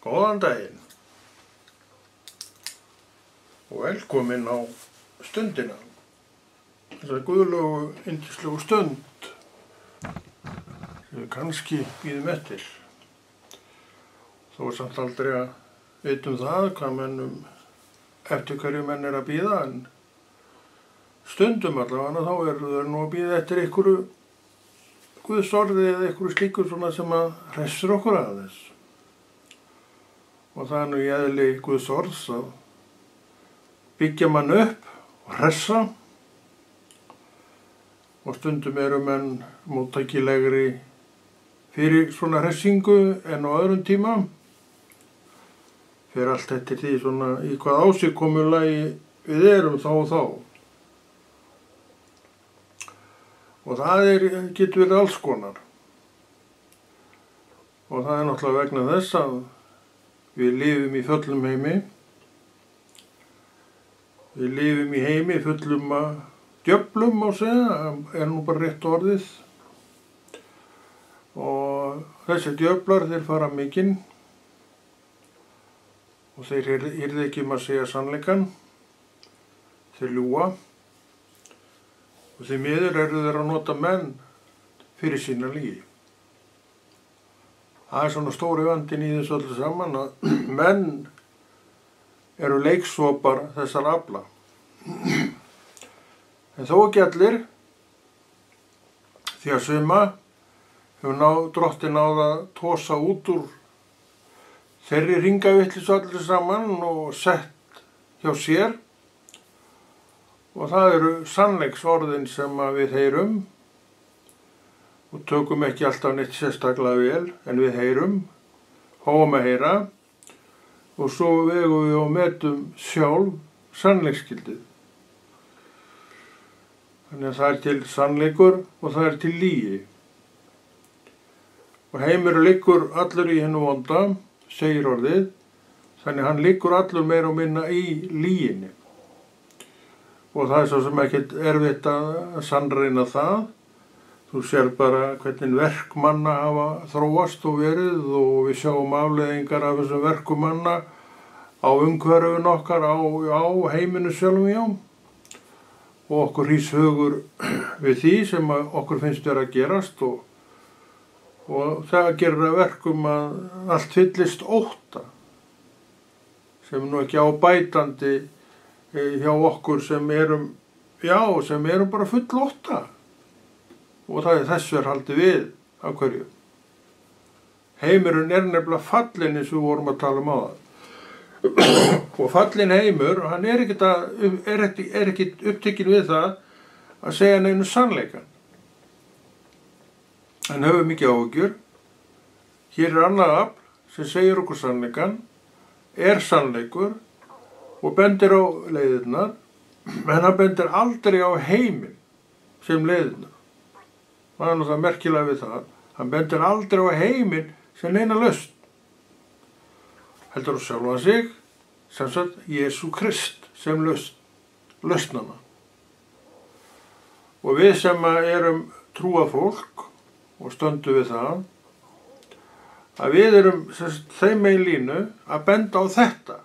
Góðan daginn og velkomin á stundina, þessa guðlegu, yndislegu stund sem við kannski bíðum eftir. Þó samt aldrei að vitum það hvað eftir hverju menn að bíða, en stundum allavega þá eru þeir nú að bíða eftir einhverju guðsorði eða einhverju slíku svona sem að hressir okkur aðeins. Og það er nú í eðli guðsorðs að byggja mann upp og hressa, og stundum eru menn móttækilegri fyrir svona hressingu en á öðrum tíma. Fer allt eftir því svona í hvað ásigkomulagi við erum þá og þá. Og það getur verið alls konar. Og það er náttúrulega vegna þess að við lifum í fullum heimi. Við lifum í heimi fullum af djöflum, má segja, er nú bara rétt orðið. Og þessi djöflar, þeir fara mikinn og þeir yrðu ekki að segja sannleikann. Þeir ljúga og því miður eru þeir að nota menn fyrir sína lygi. Það er svona stóri vandinn í þessu öllu saman að menn eru leiksopar þessar afla. En þó ekki allir, því að suma hefur drottinn náð að tosa út úr þeirri hringavitleysu allir saman og sett hjá sér. Og það eru sannleiksorðin sem við heyrum og tökum ekki alltaf neitt sérstaklega vel, en við heyrum, hóum að heyra, og svo vegum við og metum sjálf sannleiksgildið. Þannig að það er til sannleikur og það er til lygi. Og heimurinn liggur allur í hinu vonda, segir orðið, þannig hann liggur allur meira og minna í lyginni. Og það er svo sem ekkert erfitt að sannreyna það. Þú sér bara hvernig verk manna hafa þróast og verið, og við sjáum afleiðingar af þessum verkum manna á umhverfinu okkar, á heiminu sjálfum, já. Og okkur rís hugur við því sem okkur finnst vera að gerast, og það gerir að verkum að allt fyllist ótta, sem nú ekki á bætandi hjá okkur sem erum bara full ótta. Og þessu haldið við af hverju. Heimurinn nefnilega fallinn eins og við vorum að tala um áðan. Og fallinn heimur, hann er ekki upptekinn við það að segja neinu sannleikann. Hann hefur mikið áhyggjur. Hér er annað afl sem segir okkur sannleikann, er sannleikur og bendir á leiðirnar, en hann bendir aldrei á heiminn sem leiðirnar. Það er nú það merkilega við það. Hann bendir aldrei á heiminn sem neina lausn. Heldur á sjálfan sig, sem sagt Jesú Krist sem lausnana. Og við sem erum trúafólk og stöndum við það, að við erum þeim megin línu að benda á þetta.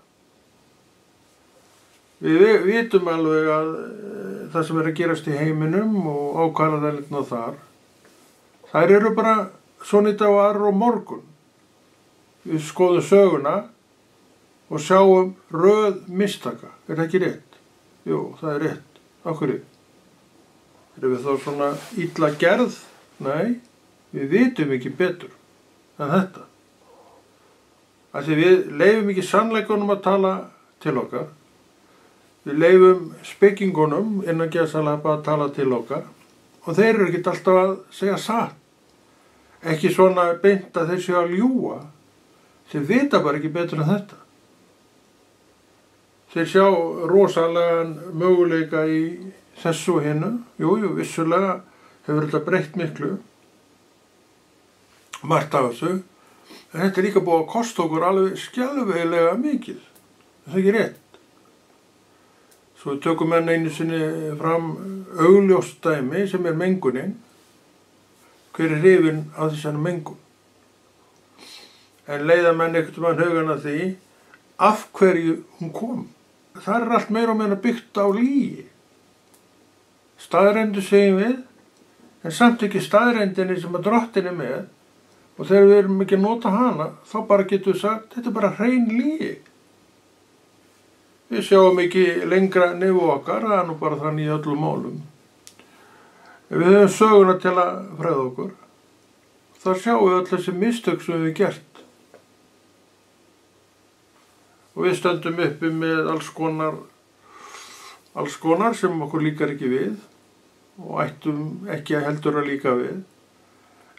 Við vitum alveg að það sem er að gerast í heiminum og ákvarðanirnar þar, þær eru bara svona í dag og aðra á morgun. Við skoðum söguna og sjáum röð mistaka. Er það ekki rétt? Jú, það er rétt. Af hverju? Erum við þá svona illa gerð? Nei, við vitum ekki betur en þetta. Af því við leyfum ekki sannleikunum að tala til okkar. Við leyfum spekingunum innan gæsalappa að tala til okkar, og þeir eru ekki alltaf að segja satt. Ekki svona beint að þeir séu að ljúga. Þeir vita bara ekki betur en þetta. Þeir sjá rosalegan möguleika í þessu og hinu. Jú, vissulega hefur þetta breytt miklu. Margt af þessu. En þetta er líka búið að kosta okkur alveg skelfilega mikið. Það er ekki rétt. Svo tökum menn einu sinni fram augljóst dæmi sem er mengunin. Hver er hrifinn af þessari mengun? en leiða menn einhvern hugan að því af hverju hún kom. Það allt meira og meira byggt á lygi. Staðrendu segjum við, en samt ekki staðrendinni sem að drottin er með, og þegar við erum ekki að nota hana, þá bara getum við sagt, þetta er bara hrein lygi. Við sjáum ekki lengra nefn okkar, það er nú bara þannig í öllum málum. Ef við höfum söguna til að fræða okkur, þá sjáum við öll þessi mistök sem við höfum gert. Og við stöndum uppi með alls konar sem okkur líkar ekki við og ættum ekki að heldur að líka við.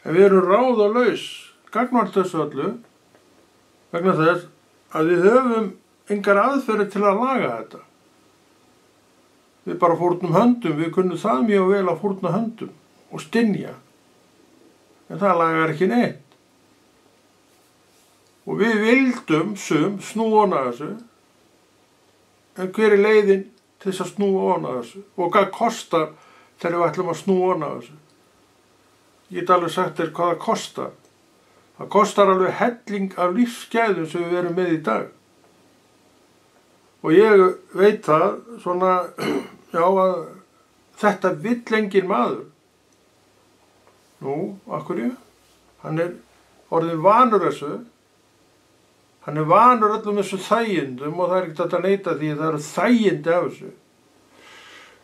En við erum ráðalaus gagnvart þessu öllu vegna þess að við höfum engar aðferðir til að laga þetta. Við bara fórnum höndum, við kunnum það mjög vel að fórna höndum og stynja. En það lagar ekki neitt. Og við vildum snúa ofan af þessu, en hver er leiðin til þess að snúa ofan af þessu? Og hvað kostar þegar við ætlum að snúa ofan af þessu? Ég get alveg sagt þér hvað það kostar. Það kostar alveg helling af lífsgæðum sem við erum með í dag. Og ég veit það svona, já, að þetta vill enginn maður. Nú, af hverju? Hann er orðinn vanur þessu. Hann er vanur öllum þessu þægindum og það er ekkert hægt að neita því að það eru þægindi af þessu.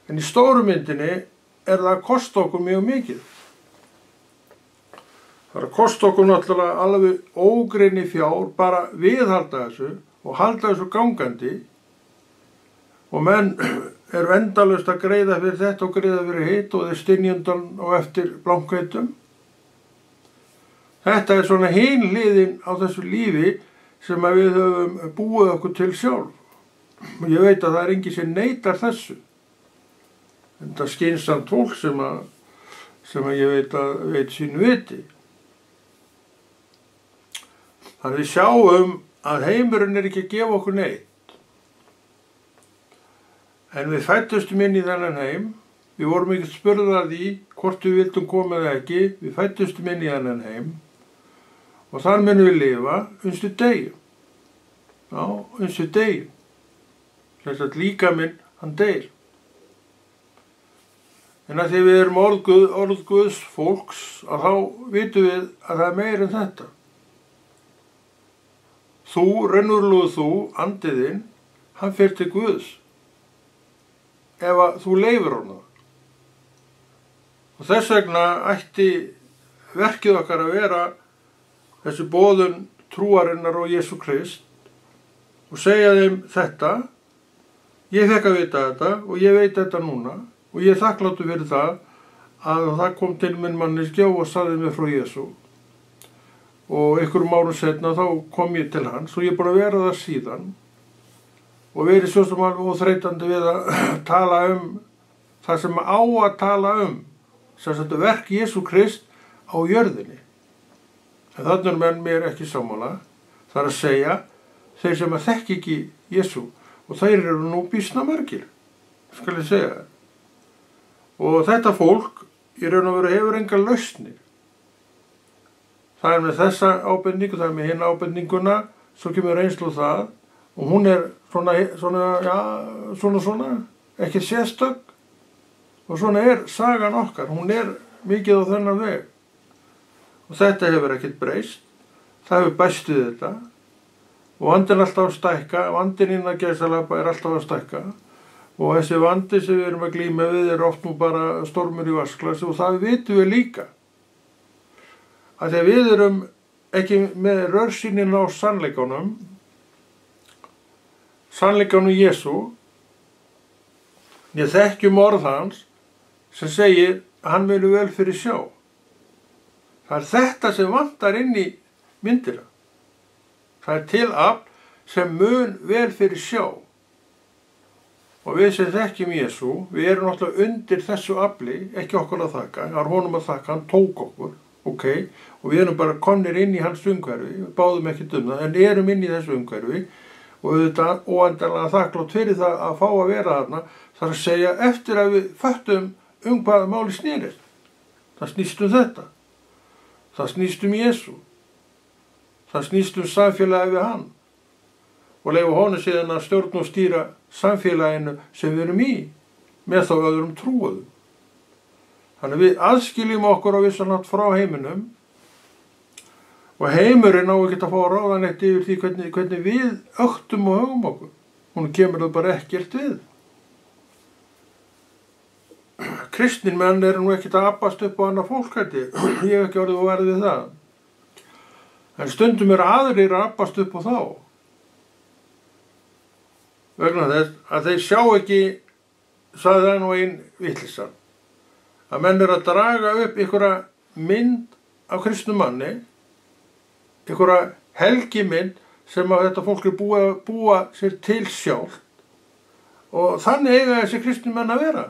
En í stóru myndinni er það að kosta okkur mjög mikið. Það er að kosta okkur náttúrulega alveg ógreinni fjár bara viðhalda þessu og halda þessu gangandi. Og menn eru endalaust að greiða fyrir þetta og greiða fyrir hitt og þeir stynjundan og eftir blankveitum. Þetta er svona hin hliðin á þessu lífi sem að við höfum búið okkur til sjálf. Og ég veit að það er enginn sem neitar þessu. En það skynsamt fólk sem að ég veit sínu viti. Þannig við sjáum að heimurinn er ekki að gefa okkur neitt. En við fættustum inn í þennan heim. Við vorum ekki spurðað að því hvort við vildum koma eða ekki. Við fættustum inn í þennan heim. Og þar munum við lifa unstu degjum. Já, unstu degjum. Þess að líkaminn, hann deyr. En að því við erum orð Guðs fólks, að þá vitum við að það er meira en þetta. Þú, raunverulega þú, andiðinn, hann fer til Guðs. Ef að þú leifir honum. Og þess vegna ætti verkið okkar að vera þessi boðun trúarinnar og Jesú Krist og segja þeim þetta, ég fekk að vita þetta og ég veit þetta núna og ég er þakkláttur fyrir það að það kom til minn manneskja og sagði mér frá Jesú og einhverjum árum seinna þá kom ég til hans og ég er búin að vera það síðan og verið svo sem alveg óþreytandi við að tala það sem á að tala sem þetta verk Jesú Krist á jörðinni. En þannig er menn mér ekki sammála, það er að segja þeir sem að þekki ekki Jesú og þeir eru nú býsna margir, skal ég segja. Og þetta fólk í raun og veru hefur engar lausnir. Það er með þessa ábendingu, það er með hina ábendinguna, svo kemur reynslu það og hún er svona, ekki sérstök og svona er sagan okkar, hún er mikið á þennan veg. Og þetta hefur ekkert breyst, það hefur bæst við þetta og vandinn er alltaf að stækka, vandinn innan gæsalappa er alltaf að stækka og þessi vandi sem við erum að glíma við er oft nú bara stormur í vatnsglasi og það vitum við líka. Að því að við erum ekki með rörsýnin á sannleikanum Jesú, ég þekkjum orð hans sem segir að hann muni vel fyrir sjá. Það er þetta sem vantar inn í myndina. Það er til afl sem mun vel fyrir sjá. Og við sem þekkjum Jesú, við erum náttúrulega undir þessu afli, ekki okkur að þakka, það er honum að þakka, hann tók okkur, ok, og við erum bara komnir inn í hans umhverfi, við báðum ekki það, en erum inn í þessu umhverfi og auðvitað óendanlega þakklátt fyrir það að fá að vera þarna, það er að segja eftir að við föttum hvað máli snýrist. Það snýst þetta. Það snýst Jesú. Það snýst samfélagi við hann og leyfa honum síðan að stjórna og stýra samfélaginu sem við erum í með þá öðrum trúuðum. Þannig við aðskiljum okkur á vissan hátt frá heiminum og heimurinn á ekki að fá að ráða neitt yfir því hvernig við öktum og högum okkur. Hún kemur það bara ekkert við. Kristnir menn eru nú ekkert að abbast upp á annað fólk, ég hef ekki orðið að verða við það. En stundum eru aðrir að abbast upp á þá. Vegna þess að þeir sjá ekki, sagði það nú ein vitleysa, að menn eru að draga upp einhverja mynd af kristnum manni, einhverja helgimynd sem að þetta fólk er búa sér til sjálft og þannig eiga þessi kristnir menn að vera.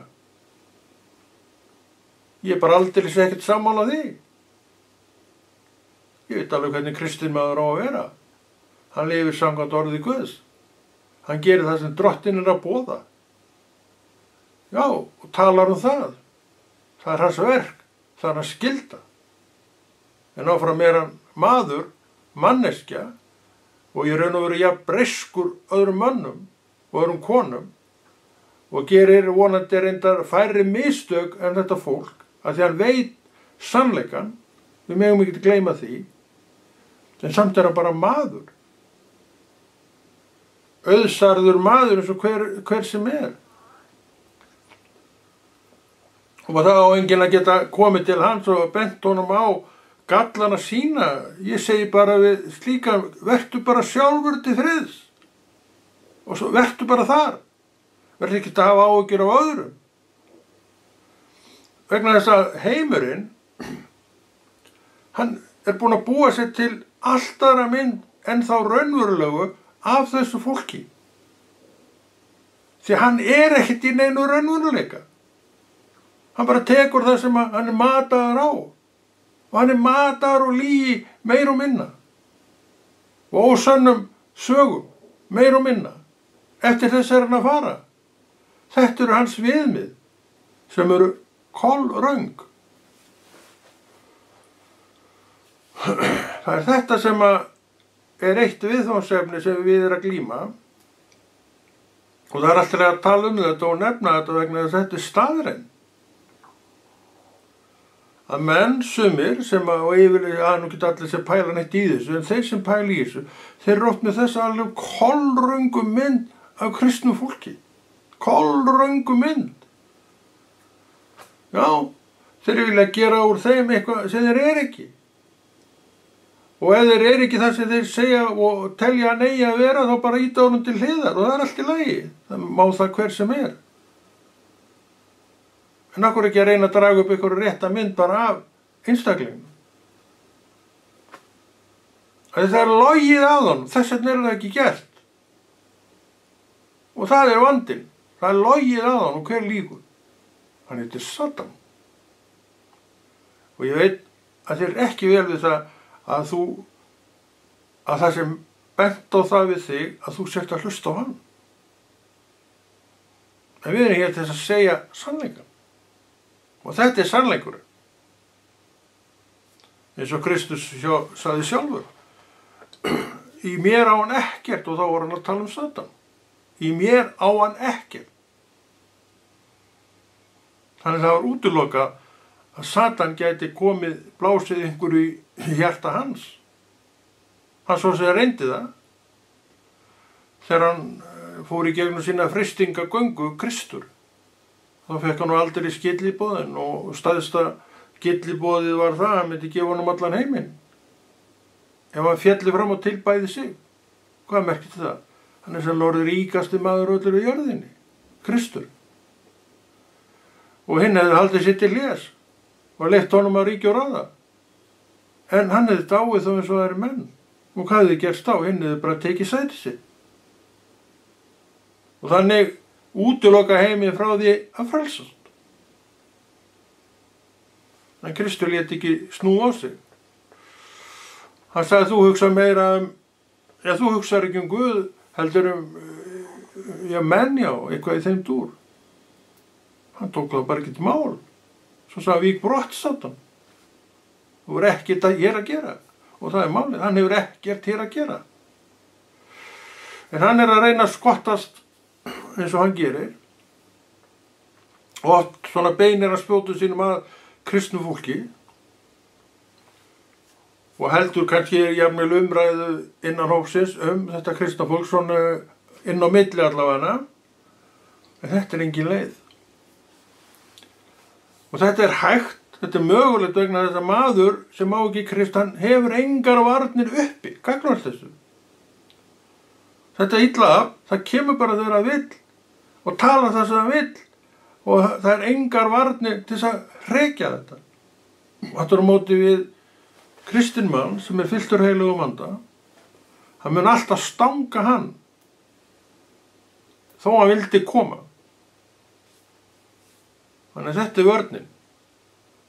Ég er bara aldeilis ekkert sammála því. Ég veit alveg hvernig kristinn maður á að vera. Hann lifir samkvæmt orði Guðs. Hann gerir það sem drottinn er að boða. Já, og talar það. Það er hans verk, það er hans skylda. En áfram er hann maður, manneskja, og ég raun og veru jafn breyskur öðrum mönnum og öðrum konum og gerir vonandi reyndar færri mistök en þetta fólk, að því hann veit sannleikann, við megum ekki gleyma því, en samt er hann bara maður. Auðsarður maður eins og hver sem er. Og það á enginn að geta komið til hans og bent honum á gallana sína. Ég segi bara við slíka, vertu bara sjálfur til friðs. Og svo vertu bara þar. Vertu ekki að hafa áhyggjur af öðrum. Vegna þess að heimurinn, hann er búinn að búa sér til allt aðra mynd en þá raunverulegu af þessu fólki. Því hann er ekkert í neinu raunveruleika. Hann bara tekur það sem hann er mataður á. Og hann er mataður og lygi meir og minna. Og ósönnum sögum meir og minna. Eftir þess er hann að fara. Þetta eru hans viðmið sem eru kolröng. Það er þetta sem er eitt viðfangsefni sem við að glíma. Og það er alltaf að tala um þetta og nefna þetta vegna þess að þetta er staðreynd. Að menn sumir sem og yfirlega nú geta allir sem pæla neitt í þessu, en þeir sem pæla í þessu, þeir eru oft með þessa alveg kolröngu mynd af kristnu fólki. Kolröngu mynd. Já, þeir vilja gera úr þeim eitthvað sem þeir eru ekki. Og ef þeir eru ekki það sem þeir segja og telja að nei að vera, þá bara íta honum til hliðar og það er allt í lagi. Það má það hver sem er. En okkur ekki að reyna að draga upp einhverju rétta mynd bara af einstaklingum. Það er logið að honum, þess vegna er það ekki gert. Og það er vandinn. Það er logið að honum, hver líkur? Hann heitir Satan. Og ég veit að þér ekki vel við það að það sem bent á það við þig, að þú sért að hlusta á hann. En við erum hér til þess að segja sannleikann. Og þetta er sannleikurinn. Eins og Kristus sagði sjálfur. Í mér á hann ekkert, og þá var hann að tala um Satan. Í mér á hann ekkert. Þannig það var útilokað að Satan gæti komið blásið einhverju í hjarta hans. Hann svo sem reyndi það. Þegar hann fór í gegnum sína freistingagöngu Kristur. Þá fekk hann aldrei skilliboðin og stæðsta skilliboðið var það að hann myndi gefa honum allan heiminn. Ef hann félli fram og tilbæði sig. Hvað merkti það? Hann er sem orðið ríkasti maður öllur í jörðinni. Kristur. Og hinn hefði haldið sér til hlés og leyft honum að ríkja og ráða. En hann hefði dáið þó eins og það eru menn. Og hvað hefði gerst þá? Hinn hefði bara tekið sætið sitt. Og þannig útiloka heiminn frá því að frelsast. En Kristur lét ekki snúa á sig. Hann sagði þú hugsa meira þú hugsar ekki Guð, heldur menn eitthvað í þeim dúr. Hann tók það bara ekki til mál. Svo sagði vík brott Satan. Þú er ekkert að gera. og það er málið, hann hefur ekkert hér að gera. En hann er að reyna að skottast eins og hann gerir og svona beinir að spjótu sínum að kristnu fólki og heldur kannski jafnvel umræðu innan hópsins þetta kristna fólk svona inn á milli allavega, en þetta er engin leið. Og þetta er hægt, þetta er mögulegt vegna þess að maður sem má ekki krist, hann hefur engar varnir uppi, gagnvart þessu. Þetta illa af, það kemur bara þegar það vill og tala það sem það vill og það er engar varnir til þess að hrekja þetta. Þetta er á móti við kristinn mann sem er fylltur heilugum anda, hann mun alltaf stanga hann þó hann vildi koma. Þannig að þetta er vörnin.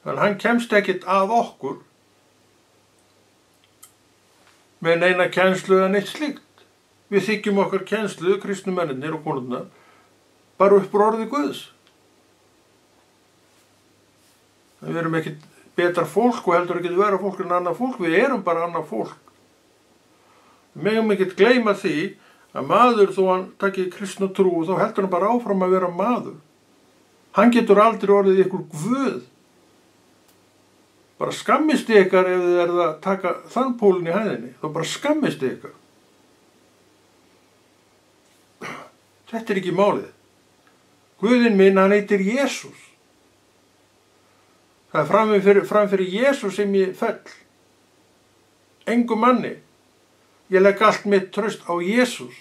Þannig að hann kemst ekkert að okkur með neina kennslu eða neitt slíkt. Við þykjum okkar kennslu, kristnu mennirnir og konurnar, bara upp úr orði Guðs. Við erum ekkert betra fólk og heldur ekkert vera fólk en annað fólk. Við erum bara annað fólk. Við megum ekkert gleyma því að maður, þó hann takir kristna trú, þá heldur hann bara áfram að vera maður. Hann getur aldrei orðið ykkur guð. Bara skammist ykkar ef þið eruð að taka þann pólinn í hæðinni. Þá bara skammist ykkar. Þetta er ekki málið. Guðinn minn, hann heitir Jesús. Það er framfyrir Jesús sem ég fell. Engum manni. Ég legg allt mitt traust á Jesús.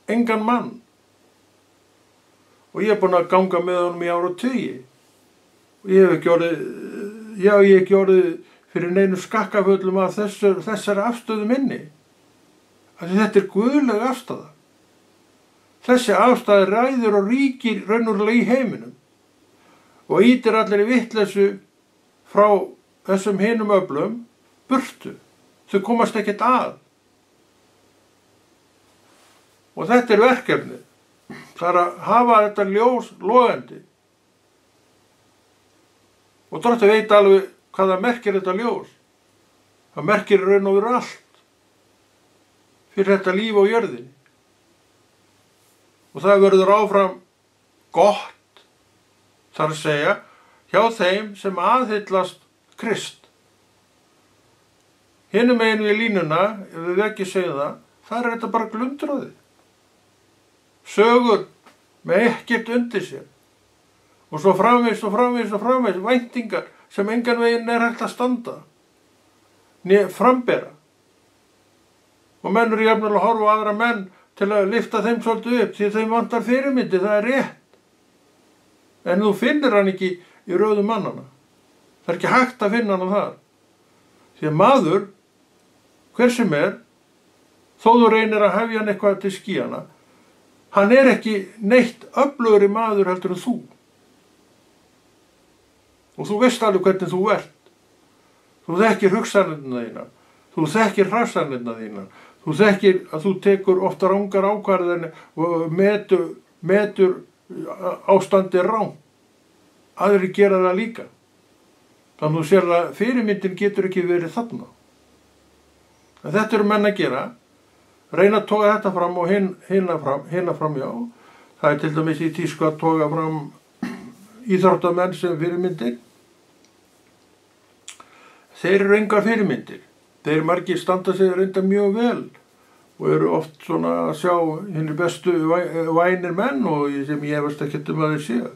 Engan mann. Og ég er búinn að ganga með honum í áratugi. Og ég hef ekki orðið fyrir neinu skakkaföllum af þessari afstöðu minni. Þetta er guðleg afstaða. Þessi afstaða ræður og ríkir raunverulega í heiminum og ýtir allir í vitleysu frá þessum hinum öflum burtu. Þau komast ekkert að. Og þetta er verkefnið. Það er að hafa þetta ljós logandi. Og Drottinn veit alveg hvað það merkir þetta ljós. Það merkir raun og veru allt fyrir þetta líf á jörðinni. Og það verður áfram gott, þar að segja, hjá þeim sem aðhyllast Krist. Hinum megin við línuna, ef við ekki segjum það, þar er þetta bara glundráði. Sögur með ekkert undir sér. Og svo framvegis, væntingar sem engan veginn er hægt að standa, frambera. Og menn eru jafnvel að horfa á aðra menn til að lyfta þeim svolítið upp, því þeim vantar fyrirmyndi, það er rétt. En þú finnir hann ekki í röðum mannana. Það er ekki hægt að finna hann þar. Því að maður, hver sem er, þó þú reynir að hefja hann eitthvað til skýjana, hann er ekki neitt öflugri maður heldur en þú. Og þú veist alveg hvernig þú ert. Þú þekkir hugsanirna þína. Þú þekkir hrassanirna þína. Þú þekkir að þú tekur ofta rangar ákvarðanir og metur ástandi rán. Aðrir gera það líka. Þannig að þú sér að fyrirmyndin getur ekki verið þarna. En þetta eru menn að gera. Reyna að toga þetta fram og hina fram, já. Það er til dæmis í tísku að toga fram íþróttamenn sem fyrirmyndir. Þeir eru engar fyrirmyndir. Þeir margir standa sig reynda mjög vel og eru oft svona að sjá hinir bestu vænir menn og sem ég efast ekkert að þeir séu.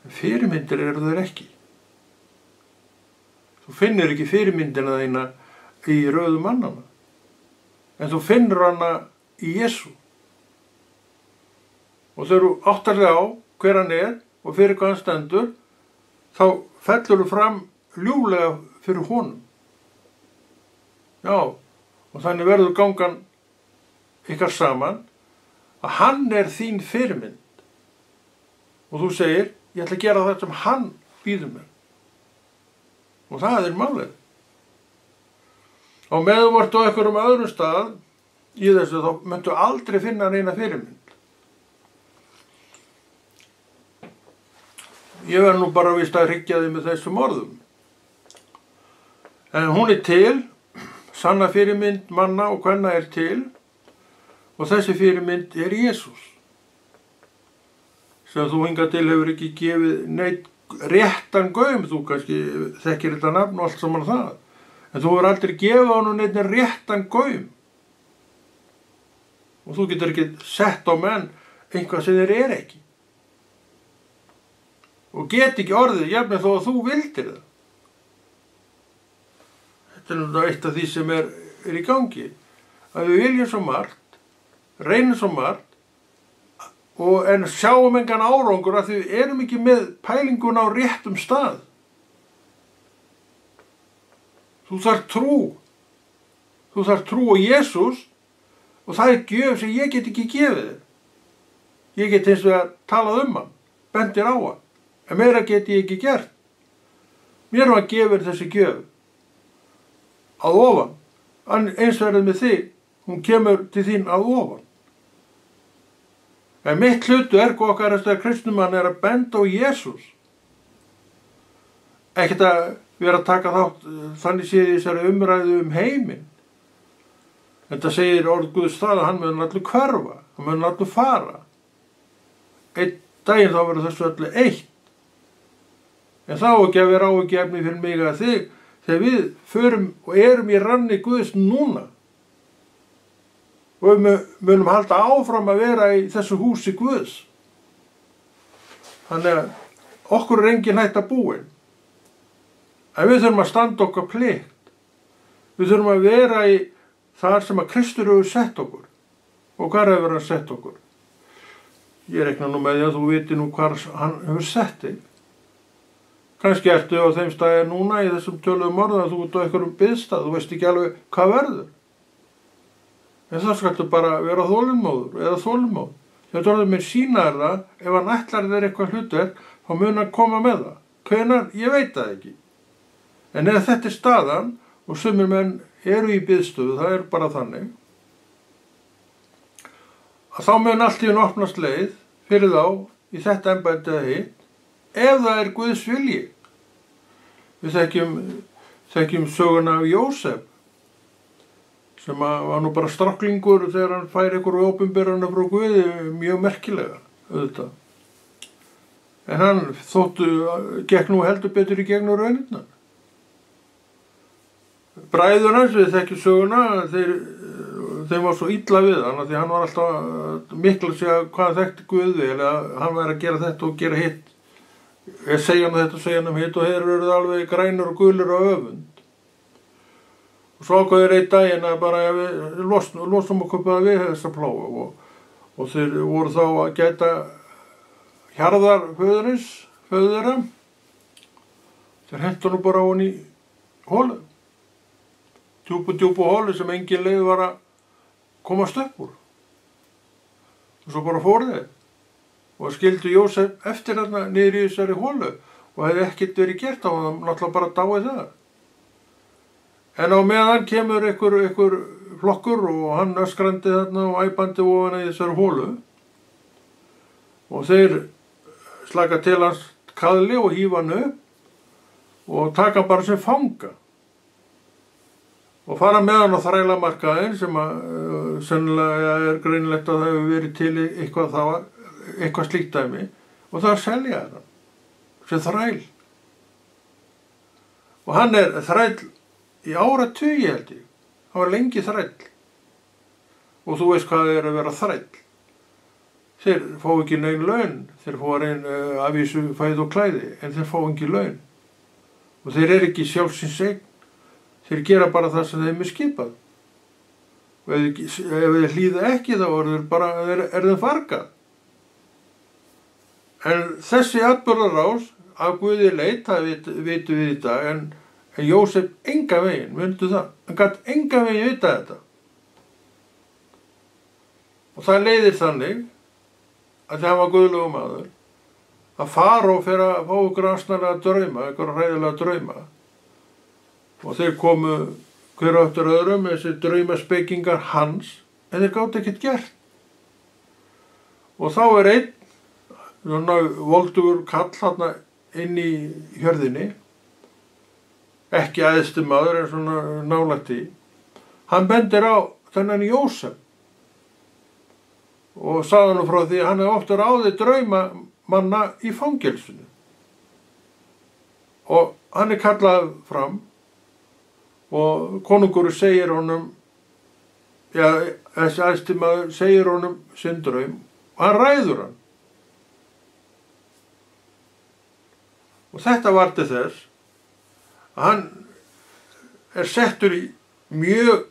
En fyrirmyndir eru þeir ekki. Þú finnir ekki fyrirmyndina þína í röðum mannana. En þú finnur hana í Jesú. Og þegar þú áttar þig á hver hann er og fyrir hvað hann stendur, þá fellur þú fram ljúflega fyrir honum. Já, og þannig verður gangan ykkar saman að hann er þín fyrirmynd. Og þú segir, ég ætla að gera það sem hann býður mér. Og það er málið. Og meðan þú vart á einhverjum öðrum stað í þessu, þá myndu aldrei finna neina fyrirmynd. Ég verð nú bara víst að hryggja þig með þessum orðum. En hún er til, sanna fyrirmynd manna og kvenna er til og þessi fyrirmynd er Jesús sem þú hingað til hefur ekki gefið neitt réttan gaum, þú kannski þekkir þetta nafn og allt saman það, en þú hefur aldrei gefið honum neitt réttan gaum og þú getur ekki sett á menn eitthvað sem þeir eru ekki og get ekki orðið jafnvel þó að þú vildir það. Þetta er náttúrulega eitt af því sem er í gangi, að við viljum svo margt, reynum svo margt en sjáum engan árangur að við erum ekki með pælinguna á réttum stað. Þú þarf trú á Jesús og það er gjöf sem ég get ekki gefið þér. Ég get hins vegar talað hann, bendir á hann, en meira get ég ekki gert. Mér var gefið þessi gjöf að ofan, eins verður með þig, hún kemur til þín að ofan. En mitt hlutverk okkar að kristnumann er að benda á Jesús. Ekkert að vera að taka þátt þannig séð í þessari umræðu heiminn. Þetta segir orð Guðs það að hann mun allir hverfa, hann mun allir fara. Einn daginn þá verður þessu öllu eitt. En þá ekki að vera áhyggjuefni fyrir mig að þig, þegar við förum og erum í ranni Guðs núna. Og við munum halda áfram að vera í þessu húsi Guðs. Þannig að okkur er engin hætta búin. En við þurfum að standa okkar plikt. Við þurfum að vera í þar sem að Kristur hefur sett okkur. Og hvar hefur hann sett okkur? Ég reikna nú með því að þú viti nú hvar hann hefur sett þig. Kannski ertu á þeim staði núna í þessum töluðum orðum að þú ert á einhverjum biðstað, þú veist ekki alveg hvað verður. En það skaltu bara vera þolinmóður eða þolinmóð. Þetta orðið mér sýna það, ef hann ætlar þér eitthvað hlutverk, þá mun hann koma með það. Hvenær? Ég veit það ekki. En ef þetta er staðan, og sumir menn eru í biðstöðu, það er bara þannig, að þá mun allt í hún opnast leið fyrir þá í þetta embætti eða hitt, ef það er Guðs vilji. Við þekkjum söguna af Jósef, sem var nú bara stráklingur þegar hann fær einhverju opinberana frá Guði, mjög merkilega, auðvitað. En hann gekk nú heldur betur í gegnum raunirnar. Bræður hans, við þekkjum söguna, þeim var svo illa við hann, því hann var alltaf miklu að segja hvað þekkti Guði, eða hann væri að gera þetta og gera hitt. Ég segja hann þetta og segja hann hitt og þeir eru alveg grænur og gulir og öfund. Og svo ákveður einn daginn að bara við losum okkur bara við þessa plágu og þeir voru þá að gæta hjarðar föður þeirra. Þeir hentu nú bara á hann í hólu. Djúpu hólu sem engin leið var að komast upp úr. Og svo bara fóru þeir. Og skildu Jósef eftir þarna niður í þessari hólu og hefði ekkert verið gert á hann, náttúrulega bara dáið það. En á meðan kemur einhver flokkur og hann öskrandi þarna og æpandi ofan í þessari hólu og þeir slaka til hans kaðli og hífa hann upp og taka hann bara sem fanga og fara með hann á þrælamarkaðinn sem sennilega er greinilegt að það hefur verið til eitthvað slíkt dæmi og það selja hann sem þræl og hann er þræll í áratugi held ég, hann var lengi þræll og þú veist hvað er að vera þræll. Þeir fá ekki nein laun, þeir fá að vísu fæð og klæði, en þeir fá ekki laun og þeir eru ekki sjálfsins eign, þeir gera bara það sem þeim er skipað og ef þeir hlýða ekki þá er þeim fargað. En þessi atburðarás af Guði leit, það vitum við í dag, en Jósef engan veginn, mundu það, hann gat engan veginn vita þetta. Og það leiðir þannig, að þegar hann var guðlegur maður, að Faró fer að fá ykkur asnalega drauma, ykkur hræðilega drauma. Og þeir komu hver áttur öðrum, þessi draumaspekingar hans, en þeir gátu ekkert gert. Og þá er einn, svona voldugur kall þarna inn í hjörðinni, ekki æðstu maður en svona nálægt í hann bendir á þennan Jósef og sagði hann frá því að hann hefði oft ráðið draumamanna í fangelsinu. Og hann kallað fram og konungurinn segir honum, þessi æðsti maður segir honum sinn draum og hann ræður hann. Og þetta var til þess að hann settur í mjög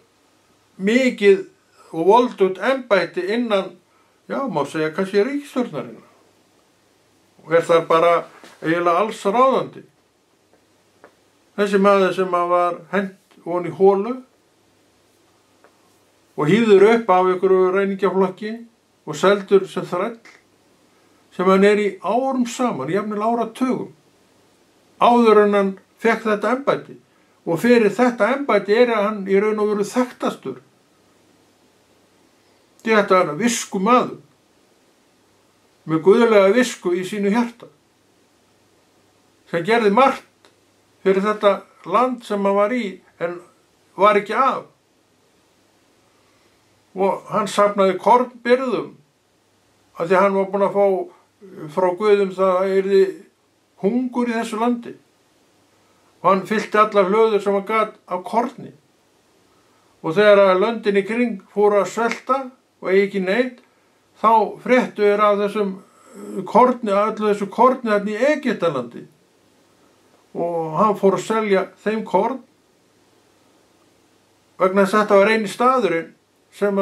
mikið og voldugt embætti innan, má segja kannski ríkisstjórnarinnar. Og þar bara eiginlega alls ráðandi. Þessi maður sem var hent ofan í hólu og hýfður upp af einhverju ræningjaflokki og seldur sem þræll, sem hann í árum saman, jafnvel áratugum, áður en hann fekk þetta embætti. Og fyrir þetta embætti hann í raun og veru þekktastur. Þetta er visku maður, með guðlega visku í sínu hjarta, sem gerði margt fyrir þetta land sem hann var í, en var ekki af. Og hann safnaði kornbirgðum, af því hann var búinn að fá frá Guðum það að yrði hungur í þessu landi. Og hann fyllti allar hlöður sem hann gat af korni. Og þegar löndin í kring fóru að svelta og ekki neitt, þá fréttu af þessum korni, öllu þessu korni þarna í Egyptalandi. Og hann fór að selja þeim korn, vegna þess að þetta var eini staðurinn sem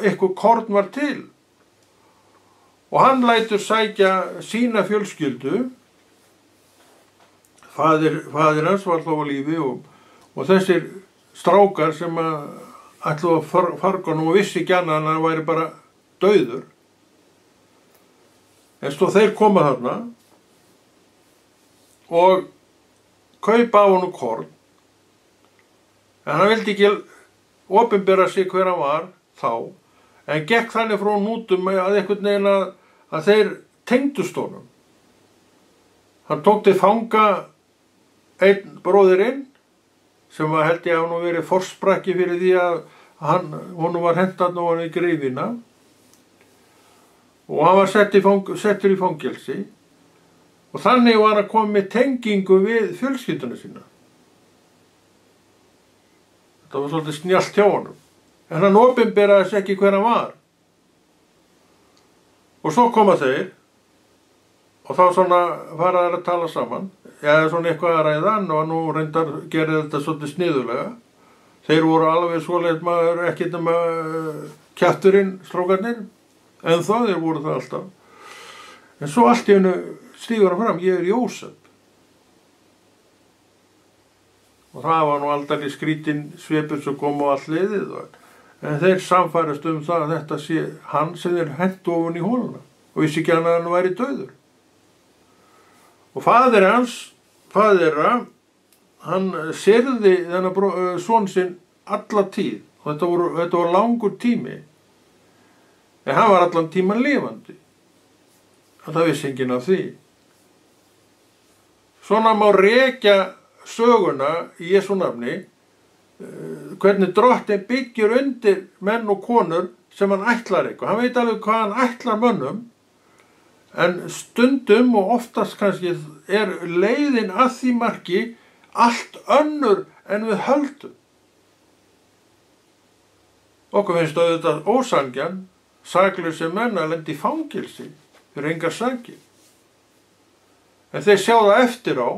eitthvað korn var til. Og hann lætur sækja sína fjölskyldu, faðir hans var þó á lífi og þessir strákar sem ætluðu að farga honum og vissi ekki annað en hann væri bara dauður. En svo þeir koma þarna og kaupa af honum korn, en hann vildi ekki opinbera sig hver hann var þá, en gekk þannig frá honum út að einhvern veginn að þeir tengdust honum. Hann tók til fanga einn bróðirinn, sem held ég að hann verið forsprakki fyrir því að honum var hentan og hann í greifina, og hann var settur í fangelsi, og þannig var hann komið með tengingu við fjölskylduna sína. Þetta var svolítið snjallt hjá honum, en hann opinberaði sig ekki hver hann var. Og svo koma þeir, og þá svona fara þeir að tala saman, eða svona eitthvað að ræða, og nú reyndar gerði þetta svolítið sniðulega. Þeir voru alveg svoleiðis maður, ekki nema kjafturinn, strákarnir, en þeir voru það alltaf. En svo allt í hennu stígur hann fram, ég Jósef. Og það var nú aldrei skrítinn svipur sem kom á allt liðið. En þeir samfærast það að þetta sé hann sem þeir hentu ofan í hóluna og vissi ekki annað en hann væri dauður. Og faðir hans, hann syrði þennan son sinn alla tíð. Og þetta var langur tími. En hann var allan tíman lifandi. Og það vissi enginn af því. Svona má rekja söguna í Jesú nafni, hvernig Drottinn byggir undir menn og konur sem hann ætlar eitthvað. Hann veit alveg hvað hann ætlar mönnum, en stundum og oftast kannski leiðin að því marki allt önnur en við höldum. Okkur finnst auðvitað ósangjarn, saklausir menn að lenda í fangelsi fyrir engar sakir. En þeir sjá það eftir á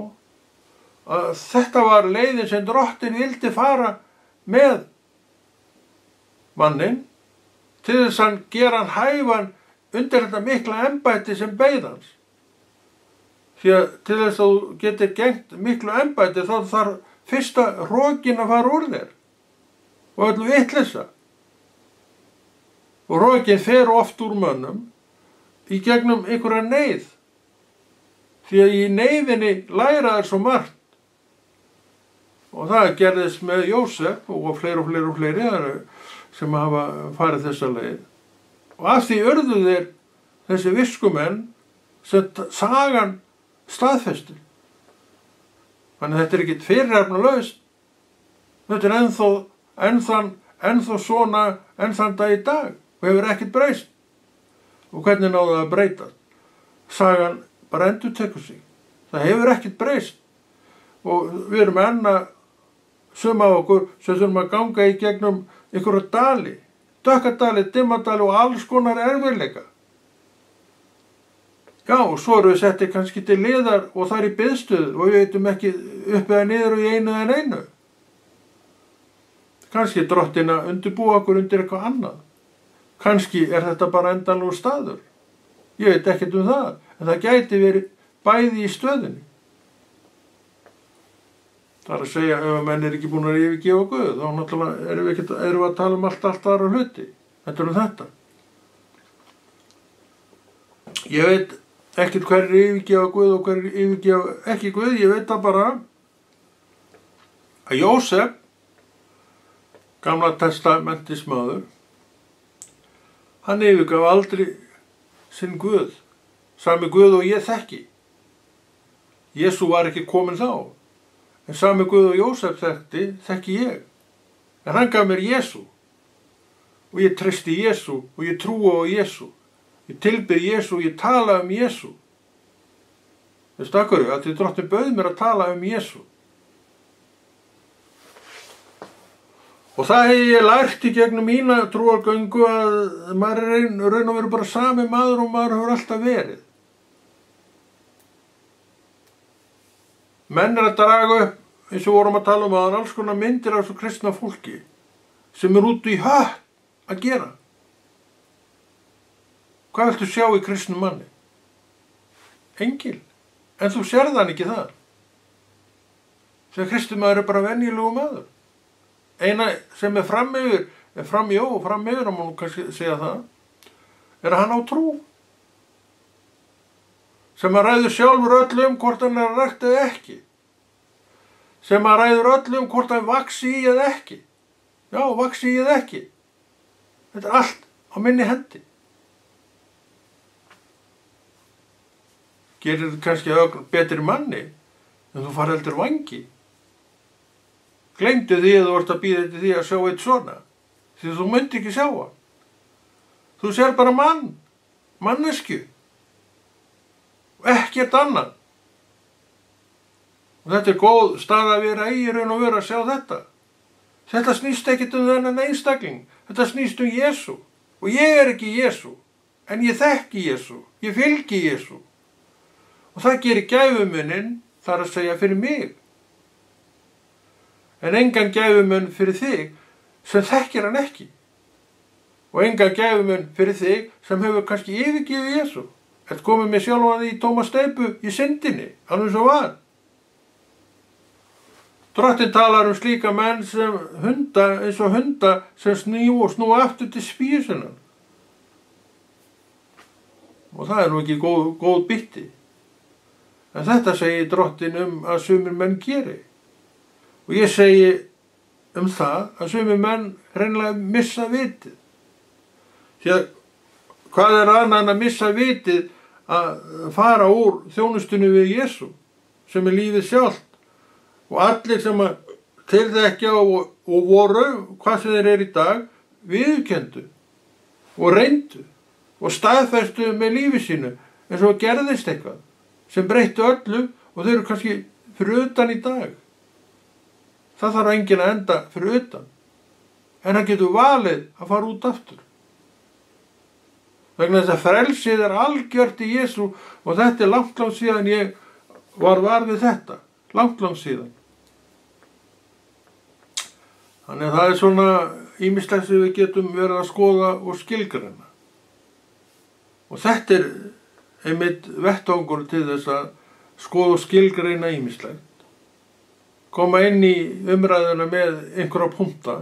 að þetta var leiðin sem Drottinn vildi fara með mannin til þess að gera hann hæfan undir þetta mikla embætti sem beið hans. Því að til þess að þú getur gegnt miklu embætti þá þarf fyrsta rokin að fara úr þér og öllu vitleysa. Og rokin fer oft úr mönnum í gegnum einhverja neyð. Því að í neyðinni læra þær svo margt. Og það gerðist með Jósef og fleiri sem hafa farið þessa leið. Og af því urðu þeir þessi viskumenn sem sagan staðfestir. Þannig að þetta er ekkert fyrirhafnalaust. Þetta er ennþá svona enn þann dag í dag og hefur ekkert breyst. Og hvernig náðu það að breyta? Sagan bara endurtekur sig. Það hefur ekkert breyst. Og við erum enn að suma á okkur sem þurfum að ganga í gegnum einhverja dali, dökkadali, dimmadali og alls konar erfiðleika. Já, og svo eru við settið kannski til liðar og það er í biðstöðu og við veitum ekki upp eða niður og í einu en einu. Kannski Drottinn að undirbúa okkur undir eitthvað annað. Kannski er þetta bara endanlegur staður. Ég veit ekkert um það, en það gæti verið bæði í stöðinni. Það er að segja, ef menn er ekki búin að yfirgefa Guð, þá náttúrulega erum við að tala um allt aðra hluti. Þetta er um þetta. Ég veit ekkert hver er yfirgefa Guð og hver er yfirgefa ekki Guð. Ég veit það bara að Jósef, gamla testamentismaður, hann yfirgaf aldrei sinn Guð, sami Guð og ég þekki. Jesú var ekki kominn þá, en sami Guð og Jósef þekki ég. En hann gaf mér Jesú, og ég treysti Jesú, og ég trúi á Jesú. Ég tilbið Jesú, ég tala um Jesú. Veistu af hverju? Því Drottinn bauð mér að tala um Jesú. Og það hef ég lært í gegnum mína trúargöngu að maður er raun og veru bara sami maður og maður hefur alltaf verið. Menn er að draga upp, eins og vorum að tala um aðan, alls konar myndir af svo kristna fólki sem er út í hött að gera. Hvað viltu sjá í kristnum manni? Engil. En þú sérð hann ekki það. Þegar kristinn maður er bara venjulegu maður. Eina sem er fram yfir, að má kannski segja það, er að hann á trú. Sem að ræður sjálfur öllu hvort hann er að rækta eða ekki. Sem að ræður öllu hvort hann vaxi í eða ekki. Já, vaxi í eða ekki. Þetta er allt á minni hendi. Gerir þið kannski betri manni, en þú fari heldur vangi. Gleymdu því að þú ert að bíða eftir því að sjá eitt svona, því þú myndi ekki sjá hann. Þú sér bara mannesku, og ekkert annað. Og þetta er góð stað að vera í raun og vera að sjá þetta. Þetta snýst ekkert um þennan einstakling, þetta snýst um Jesú. Og ég er ekki Jesú, en ég þekki Jesú, ég fylgi Jesú. Og það gerir gæfumuninn, það er að segja fyrir mig. En engan gæfumunn fyrir þig sem þekkir hann ekki. Og engan gæfumunn fyrir þig sem hefur kannski yfirgefið Jesú. Þetta komið með sjálfan í tóma steypu í syndinni, alveg svo var. Drottinn talar um slíka menn sem eins og hunda sem snúa aftur til spýju sinnar. Og það er nú ekki góð bytti. En þetta segir Drottinn að sumir menn geri. Og ég segi um það að sumir menn hreinlega missa vitið. Því að hvað er annað en að missa vitið að fara úr þjónustunni við Jesú, sem er lífið sjálft. Og allir sem til þekkja og voru, hvað sem þeir eru í dag, viðurkenndu og reyndu og staðfestu með lífi sínu eins og gerðist eitthvað sem breytti öllu og þau eru kannski fyrir utan í dag. Það þarf enginn að enda fyrir utan. En hann getur valið að fara út aftur. Vegna þess að frelsið er algjört í Jesú og þetta er langt síðan ég var við þetta. Langt síðan. Þannig að það er svona ýmislegt sem við getum verið að skoða og skilgreina. Og þetta er einmitt vettvangur til þess að skoða og skilgreina ýmislegt. Koma inn í umræðuna með einhverja punkta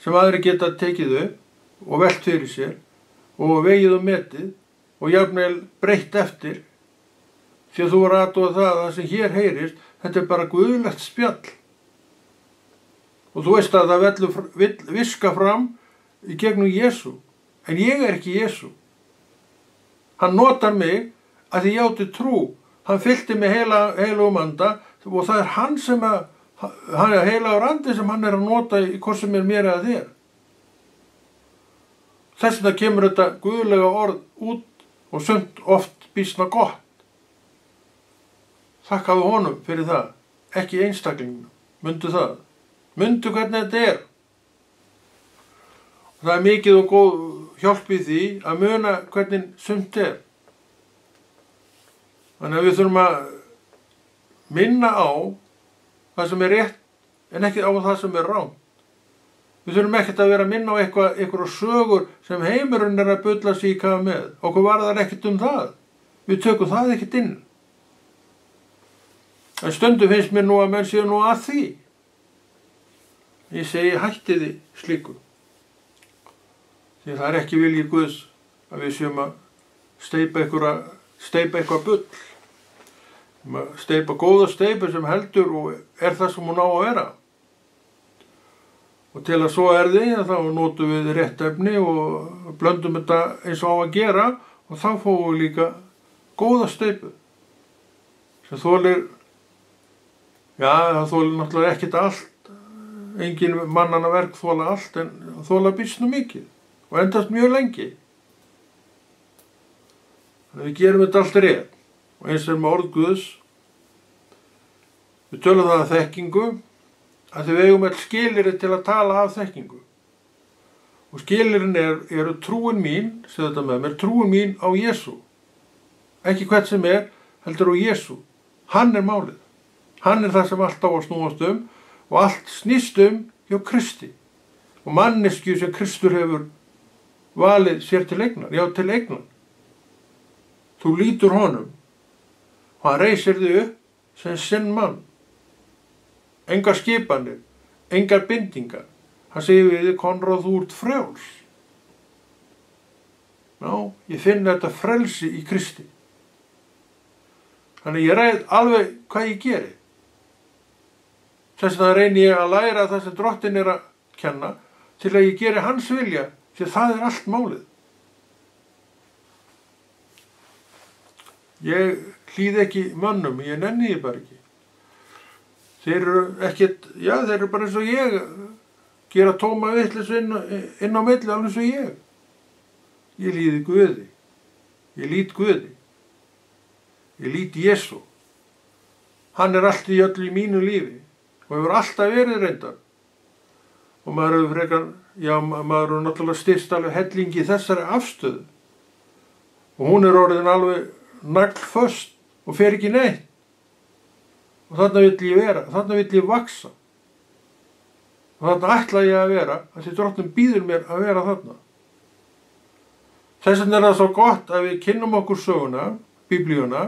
sem aðri geta tekið upp og velt fyrir sér og vegið og metið og jafnvel breytt eftir því að þú var aðtóða það sem hér heyrist, þetta er bara guðlegt spjall. Og þú veist að það vill viska fram í gegnum Jesú, en ég er ekki Jesú. Hann notar mig að því ég átti trú. Hann fyllti mig heilugum anda og það er hann sem að hann er heilagur andi sem hann er að nota í hvort sem er mér eða þér. Þess vegna kemur þetta guðlega orð út og sumt oft býsna gott. Þakkaðu honum fyrir það, ekki einstaklingum. Mundu það. Mundu hvernig þetta er. Það er mikið og góð hjálp í því að muna hvernig sumt er. Þannig að við þurfum að minna á það sem er rétt en ekki á það sem er rangt. Við þurfum ekkert að vera að minna á einhverja sögur sem heimurinn er að bulla sig í kafa með. Okkur varðar ekkert það. Við tökum það ekkert inn. En stundum finnst mér nú að menn séu nú að því. Ég segi hætti því slíku. Því það er ekki vilji Guðs að við séum að steypa eitthvað bull. Steypa góða steypu sem heldur og er það sem hún á að vera. Og til að svo er því, þá notum við rétt efni og blöndum þetta eins og á að gera og þá fáum við líka góða steypu. Sem þolir, það þolir náttúrulega ekkert allt, engin mannanna verk þola allt en þola býsna mikið og endast mjög lengi. Þannig að við gerum þetta allt rétt. Og eins er með orð Guðs, við tölum það að þekkingu, að við eigum all skilyrði til að tala af þekkingu. Og skilyrðin eru trúin mín, segðu þetta með mér, trúin mín á Jesú. Ekki hvert sem er, heldur á Jesú. Hann er málið. Hann er það sem allt á að snúast og allt snýst hjá Kristi. Og manneskju sem Kristur hefur valið sér til eignar, já til eignar. Þú lítur honum og hann reisir þig upp sem sinn mann. Engar skipanir, engar bindingar. Hann segir við þig, Konráð, þú ert frjáls. Já, ég finn þetta frelsi í Kristi. Þannig ég ræð alveg hvað ég geri. Þess vegna reyni ég að læra það sem Drottinn er að kenna til að ég geri hans vilja, því það er allt málið. Ég hlýð ekki mönnum, ég nenni því bara ekki. Þeir eru ekkert, þeir eru bara eins og ég, gera tóma vitleysu inn á milli alveg eins og ég. Ég hlýði Guði, ég lít Guði, ég lít Jesú. Hann er allt í öllu í mínu lífi og hefur alltaf verið reyndar. Og maður hefur frekar, maður hefur náttúrulega styrst alveg hellingi í þessari afstöðu. Og hún er orðin alveg naglföst og fer ekki neitt. Og þarna vill ég vera, þarna vill ég vaksa. Og þarna ætla ég að vera, því Drottinn býður mér að vera þarna. Þess vegna er það svo gott að við kynnum okkur söguna, Biblíuna,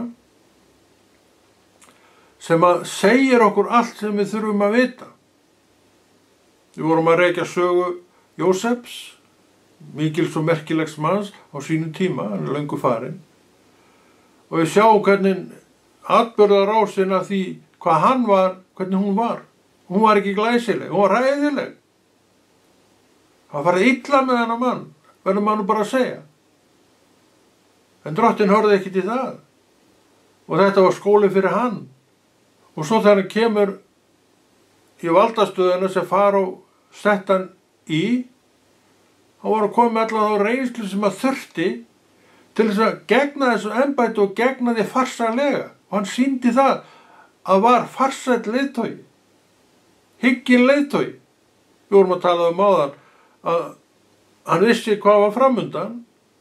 sem að segir okkur allt sem við þurfum að vita. Við vorum að rekja sögu Jósefs, mikils og merkilegs manns á sínum tíma, hann er löngu farinn. Og við sjáum hvernig atburðarásin af því hvað hann var, hvernig hún var. Hún var ekki glæsileg, hún var hræðileg. Það farið illa með hennar mann, verður maður bara að segja. En Drottinn horfði ekki til það. Og þetta var skóli fyrir hann. Og svo þegar hann kemur í valdastöðuna sem Faró sett hann í, hann var að koma með alla þá reynslu sem að þurfti til þess að gegna þessu embætti og gegna því farsarlega. Og hann sýndi það að var farsæll leiðtogi, hygginn leiðtogi. Við vorum að tala áðan að hann vissi hvað var framundan.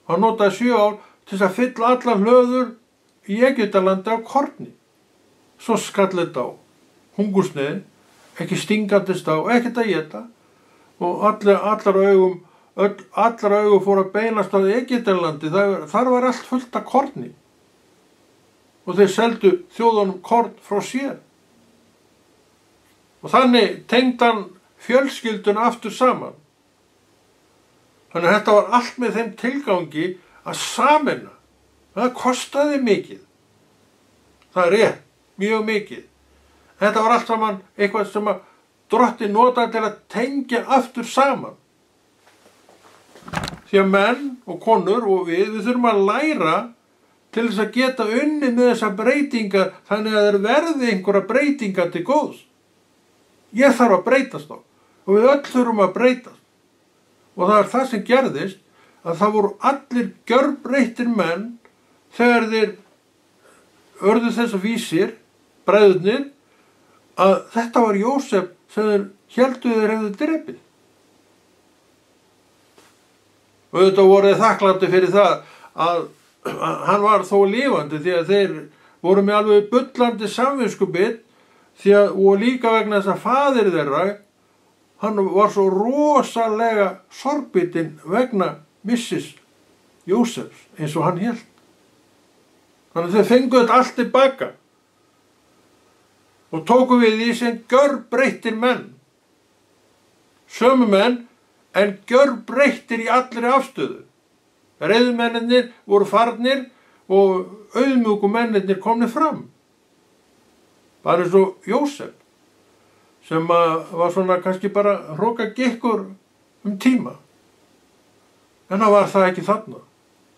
Hann notaði 7 ár til þess að fylla allar hlöður í Egyptalandi á korni. Svo skall þetta á hungursneyði, ekki stingandist á, ekkert að éta og allar augum fóru að beinast á Egyptalandi. Þar var allt fullt af korni. Og þeir seldu þjóðunum korn frá sér. Og þannig tengdi hann fjölskylduna aftur saman. Þannig að þetta var allt með þeim tilgangi að sameina. Það kostaði mikið. Það er rétt, mjög mikið. Þetta var allt saman eitthvað sem að Drottinn notaði til að tengja aftur saman. Því að menn og konur og við þurfum að læra til þess að geta unnið með þessar breytingar þannig að þeir verði einhverja breytingar til góðs. Ég þarf að breytast þá. Og við öll þurfum að breytast. Og það er það sem gerðist, að það voru allir gjörbreyttir menn þegar þeir urðu þess að vísir, bræðurnir, að þetta var Jósef sem þeir héldu þeir hefðu drepið. Og þetta voru þakkláttir fyrir það að hann var þó lifandi, því að þeir voru með alveg bullandi samviskubit, og líka vegna þess að faðir þeirra, hann var svo rosalega sorgbitinn vegna missis Jósefs, eins og hann hélt. Þannig að þau fengu þetta allt tilbaka og tóku við því sem gjörbreyttir menn. Sömu menn, en gjörbreyttir í allri afstöðu. Reiðmennirnir voru farnir og auðmjúku mennirnir komnir fram. Bara eins og Jósef, sem var svona kannski bara hrókagikkur tíma. En hann var það ekki þarna.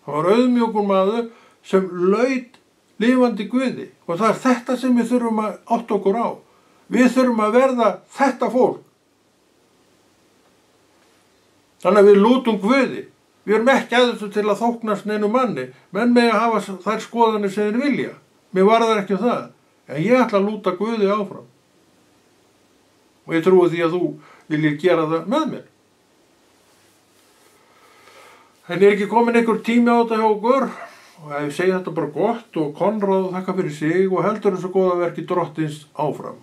Hann var auðmjúkur maður sem laut lifandi Guði. Og það er þetta sem við þurfum að átta okkur á. Við þurfum að verða þetta fólk. Þannig að við lútum Guði. Við erum ekki að þessu til að þóknast neinu manni. Menn mega hafa þær skoðanir sem þeir vilja. Mér varðar ekki það. En ég ætla að lúta Guði áfram. Og ég trúi því að þú viljir gera það með mér. En er ekki komin einhver tími á þetta hjá okkur? Og ég segi þetta bara gott og Konráð þakka fyrir sig og heldur þessu góða verki Drottins áfram.